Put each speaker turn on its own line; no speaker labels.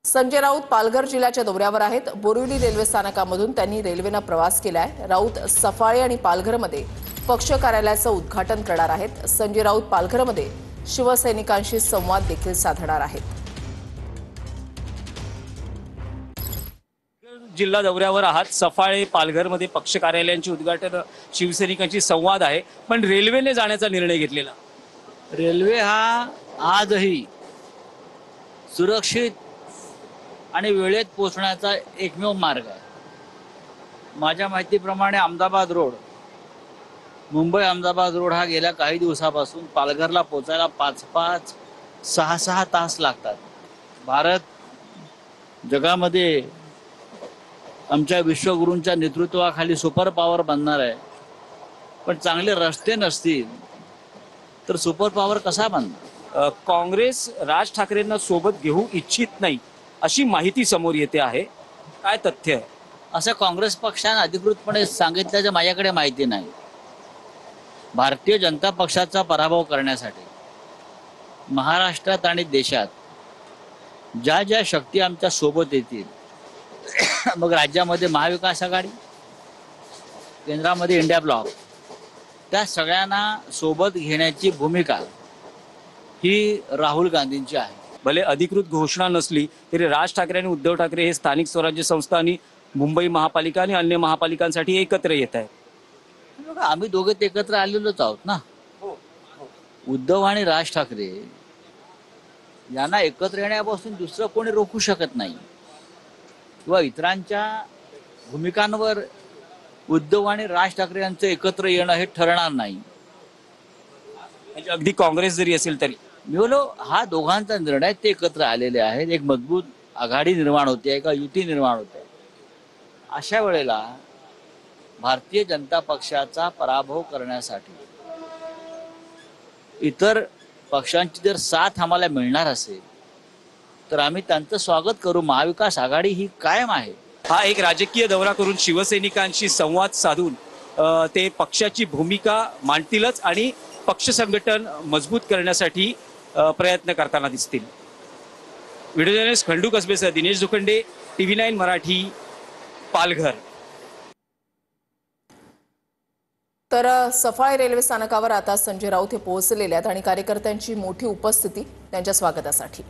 संजय राऊत पालघर जिल्ह्याच्या दौऱ्यावर आहेत। बोरिवली रेल्वे स्थानकामधून त्यांनी रेल्वेने प्रवास केलाय। राऊत सफाळे आणि पालघरमध्ये पक्ष कार्यालयाचं उद्घाटन करणार आहेत। संजय राऊत पालघरमध्ये शिवसैनिकांशी संवाद देखील साधणार आहेत।
जिल्हा दौऱ्यावर आहात, सफाळे पालघरमध्ये पक्ष कार्यालयांचे उद्घाटन, शिवसैनिकांची संवाद आहे, पण रेल्वेने जाण्याचा निर्णय घेतलेला।
रेल्वे हा आजही सुरक्षित आणि वेळेत पोहोचण्याचा एकमेव मार्ग आहे। माझ्या माहितीप्रमाणे अहमदाबाद रोड, मुंबई अहमदाबाद रोड हा गेल्या काही दिवसापासून पालघरला पोहोचायला 5-5, 6-6 तास लागतात। भारत जगामध्ये आमच्या विश्वगुरूंच्या नेतृत्वाखाली सुपर पॉवर बनणार आहे, पण चांगले रस्ते नसतील तर सुपर पॉवर कसा बनणार?
काँग्रेस राज ठाकरेंना सोबत घेऊ इच्छित नाही अशी माहिती समोर येते आहे, काय तथ्य आहे?
असं काँग्रेस पक्षाने अधिकृतपणे सांगितल्याचं माझ्याकडे माहिती नाही। भारतीय जनता पक्षाचा पराभव करण्यासाठी महाराष्ट्रात आणि देशात ज्या ज्या शक्ती आमच्या सोबत येतील, मग राज्यामध्ये महाविकास आघाडी, केंद्रामध्ये इंडिया ब्लॉक, त्या सगळ्यांना सोबत घेण्याची भूमिका ही राहुल गांधींची आहे।
भले अधिकृत घोषणा नसली तरी राज ठाकरे आणि उद्धव ठाकरे हे स्थानिक स्वराज्य संस्था आणि मुंबई महापालिका आणि अन्य महापालिकांसाठी एकत्र येत आहेत।
आम्ही दोघे एकत्र आलेलोच आहोत ना। उद्धव आणि राज ठाकरे यांना एकत्र येण्यापासून दुसरं कोणी रोखू शकत नाही, किंवा इतरांच्या भूमिकांवर उद्धव आणि राज ठाकरे यांचं एकत्र येणं हे ठरणार नाही।
म्हणजे अगदी काँग्रेस जरी असेल तरी
मी बोलो हा दोघांचा निर्णय, ते एकत्र आलेले आहेत, एक मजबूत आघाडी निर्माण होते का युती निर्माण होते। अशा वेळेला भारतीय जनता पक्षाचा पराभव करण्यासाठी इतर पक्षांची जर साथ आम्हाला मिळणार असेल तर आम्ही त्यांचं स्वागत करू। महाविकास आघाडी ही कायम आहे।
हा एक राजकीय दौरा करून शिवसैनिकांशी संवाद साधून ते पक्षाची भूमिका मांडतीलच आणि पक्ष संघटन मजबूत करण्यासाठी प्रयत्न करताना दिसतील। व्हिडिओ जर्नलिस्ट खंडू कसबेसह दिनेश दुखंडे, TV9 मराठी, पालघर।
तर सफाळे रेल्वे स्थानकावर आता संजय राऊत हे पोहोचलेले आहेत आणि कार्यकर्त्यांची मोठी उपस्थिती त्यांच्या स्वागतासाठी।